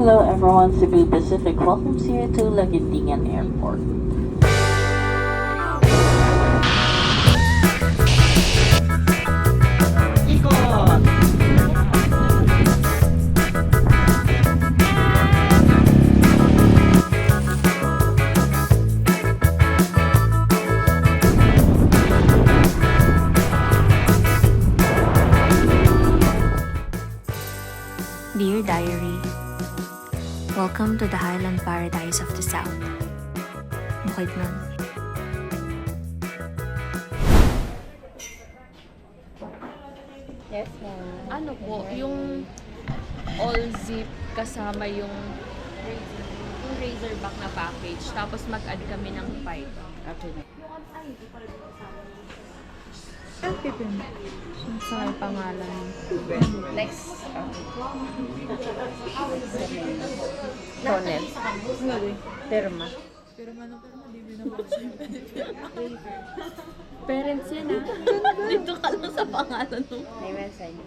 Hello everyone, Cebu Pacific welcomes you to Laguindingan Airport. Dear Diary, welcome to the Highland Paradise of the South. Bukidnon. Yes, ma'am. Ano po, yung all zip kasama yung razorback na package. Tapos mag-add kami ng python. Sa may pangalan. Next. Tonel. Terma. Parents yan ah. Dito ka lang sa pangalan mo. May message.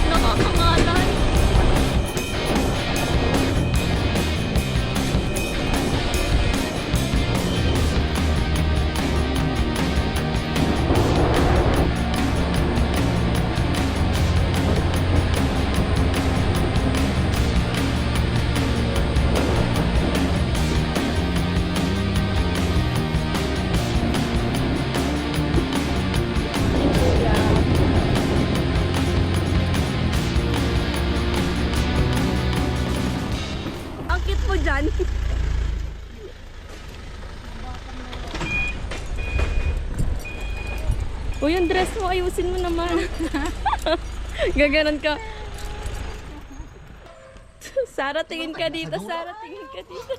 Nakakangalan. Ang cute mo dyan. O yung dress mo, ayusin mo naman. Gaganon ka. Sarah, tingin ka dito. Sarah, tingin ka dito.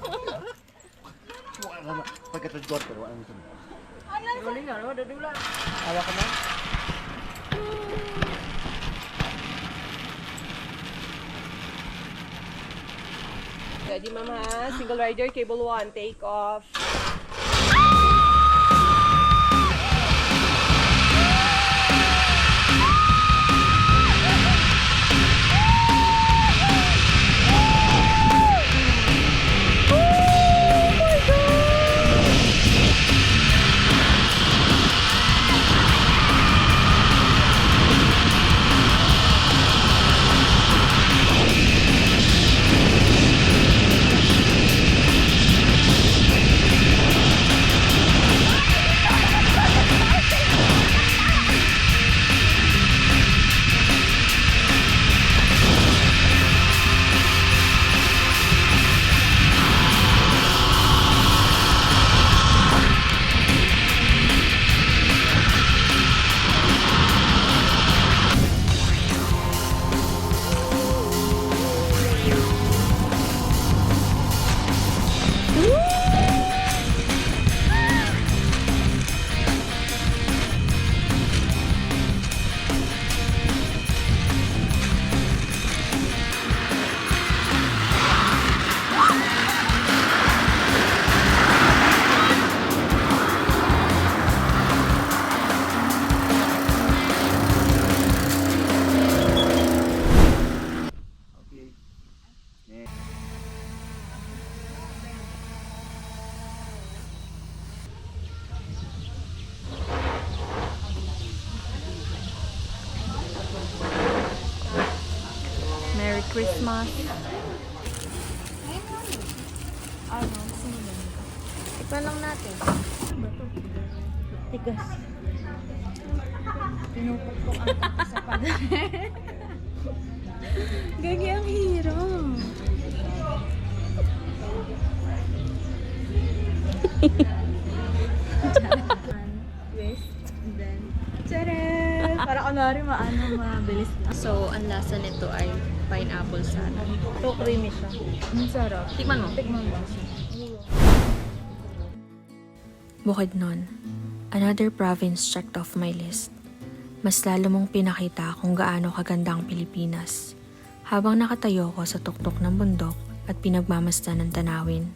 Pagkatagod pero ano ito? Awa ko na. Ready, mama? Single rider, cable 1, take off. Merry Christmas. Ipan lang natin. Tigas. Pinupukpok ang sa pader. Gagi, ang hirap. Twist, and then, tcharan! Para kunwari mabilis na. So, ang lasa nito ay pineapple sana. So, creamy siya. Ang sarap. Tikman mo. Tikman mo. Bukod nun, another province checked off my list. Mas lalo mong pinakita kung gaano kaganda ang Pilipinas. Habang nakatayo ko sa tuktok ng bundok at pinagmamasdan ng tanawin,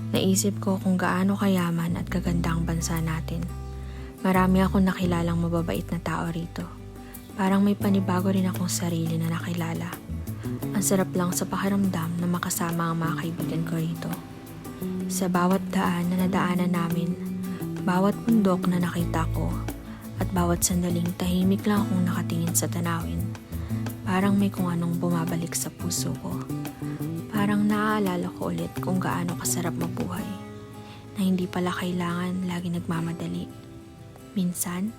naisip ko kung gaano kayaman at kaganda ang bansa natin. Marami akong nakilalang mababait na tao rito. Parang may panibago rin akong sarili na nakilala. Ang sarap lang sa pakiramdam na makasama ang mga kaibigan ko rito. Sa bawat daan na nadaanan namin, bawat bundok na nakita ko, at bawat sandaling tahimik lang akong nakatingin sa tanawin, parang may kung anong bumabalik sa puso ko. Parang naaalala ko ulit kung gaano kasarap mabuhay, na hindi pala kailangan lagi nagmamadali. Minsan,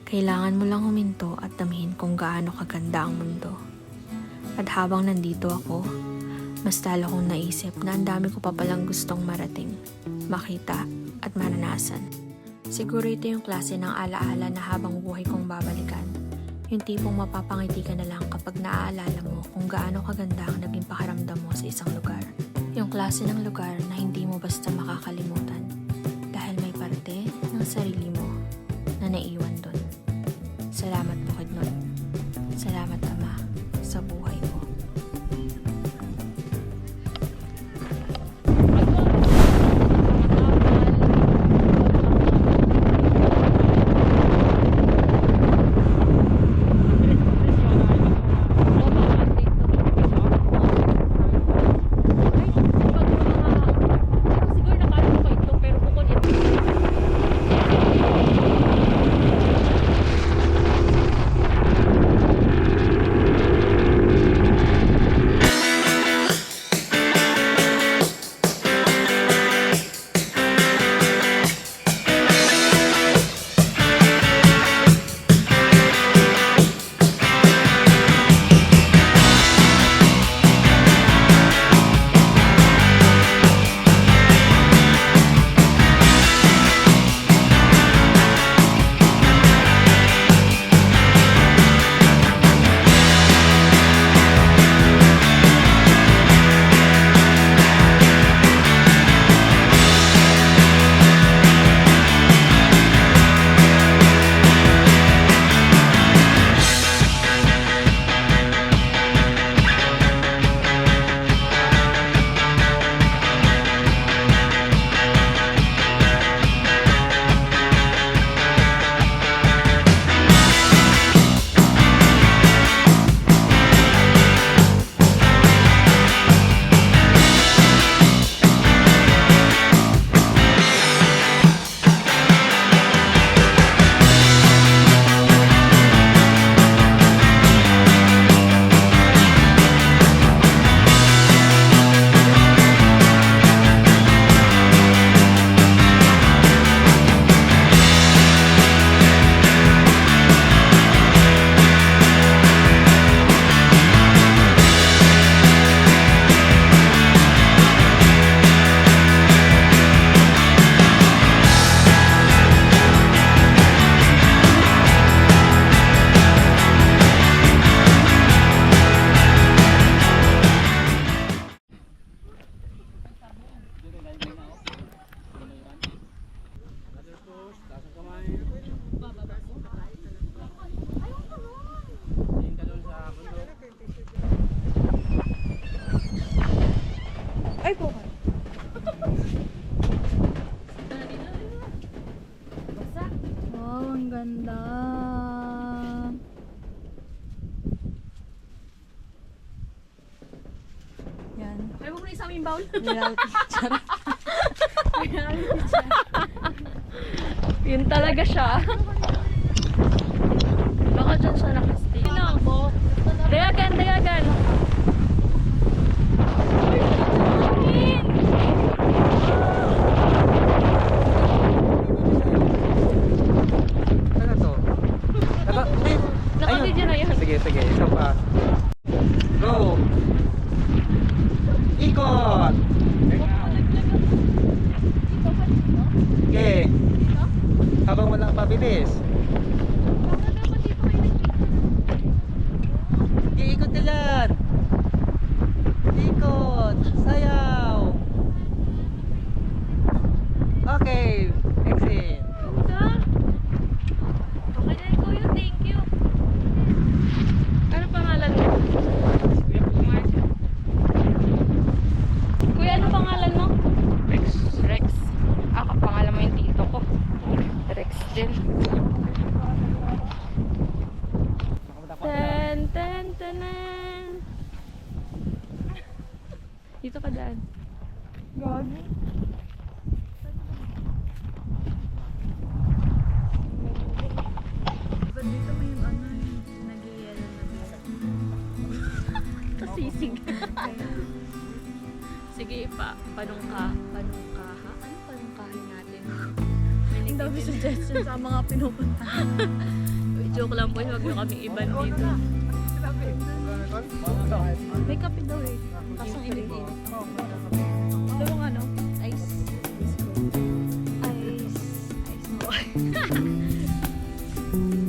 kailangan mo lang huminto at damhin kung gaano kaganda ang mundo. At habang nandito ako, mas lalo kong naisip na ang dami ko pa palang gustong marating, makita at maranasan. Siguro ito yung klase ng alaala na habang buhay kong babalikan. Yung tipong mapapangiti ka na lang kapag naaalala mo kung gaano kaganda ang naging pakiramdam mo sa isang lugar. Yung klase ng lugar na hindi mo basta makakalimutan dahil may parte ng sarili mo na naiwan doon. Salamat Bukidnon. Salamat Ama sa buhay ko. Ay, bukan. Wow, ang ganda. Yan. Ay, mo na isang yung bowl. Reality check. Reality check. Yun talaga siya. Baka dyan siya nakastay. Dayagan, dayagan. Isa pa. Go! Ikot! Okay. Habang walang pabilis. Iikot ka dyan. Ikot. Sayaw. Okay. Exit. Okay na ko yun, thank you. Ano pangalan mo? Mark. Kuya, ano pangalan mo? Rex. Rex. Ako, pangalan mo yung tito ko. Rex din. Tan, tan, tanan. Dito ka daan. Gagi. Dito may yung ano, nag-i-yellow na sisig. Sige pa, panungkahin natin. Ang dami suggestion sa mga pinupunta. Joke lang po, huwag nyo kaming iban dito. May kape daw eh. Kaso init-init. Dalawang ano? Ice.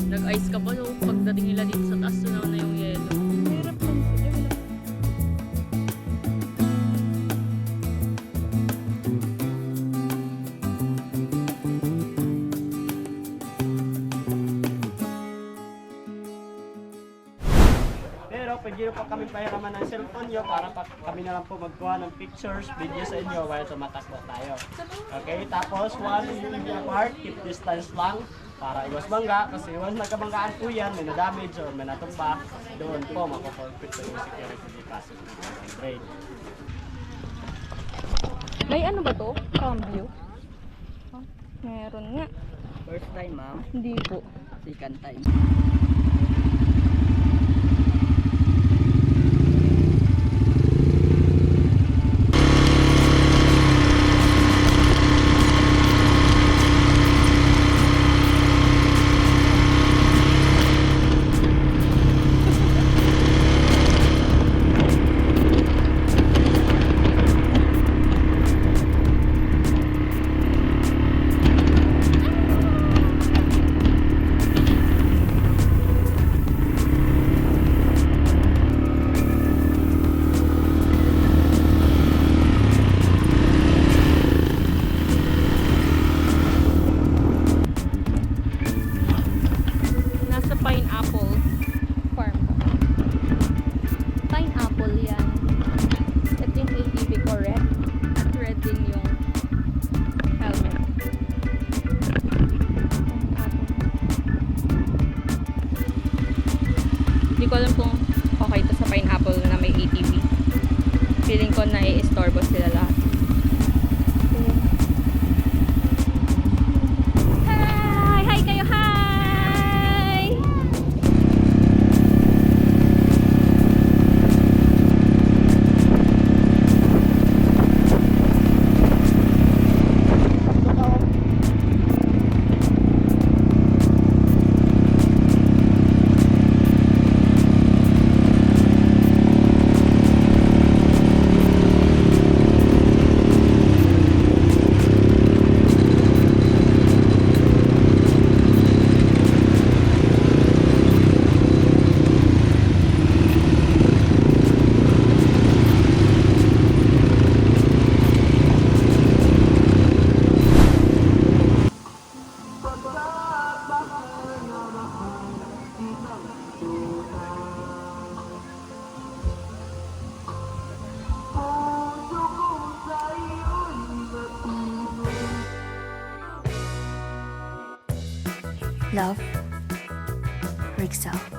Nag-ice ka pa, so pagdating nila dito sa taas, sunaw na yung yelo. Hirap lang sila. Pero pwede nyo pa kami pahiraman ng cellphone nyo para kami na lang po magkuha ng pictures, video sa inyo while tumatakbo tayo. Okay, tapos 1 feet apart, keep distance lang para iwas bangga. Kasi once nagkabanggaan po yan, may na-damage or may natumba, doon po makukonflict sa yung security deposit ng grade. May ano ba to? Cambio? Huh? Meron nga. First time, ma'am. Hindi po. Second time. Nasa pineapple farm. Pineapple yan. Ito yung ATV ko red. At red din yung helmet. Hindi ko alam kung okay to sa pineapple na may ATV. Feeling ko na i-istorbo sila lahat. Hi! Hi kayo! Hi! Love, Rixel.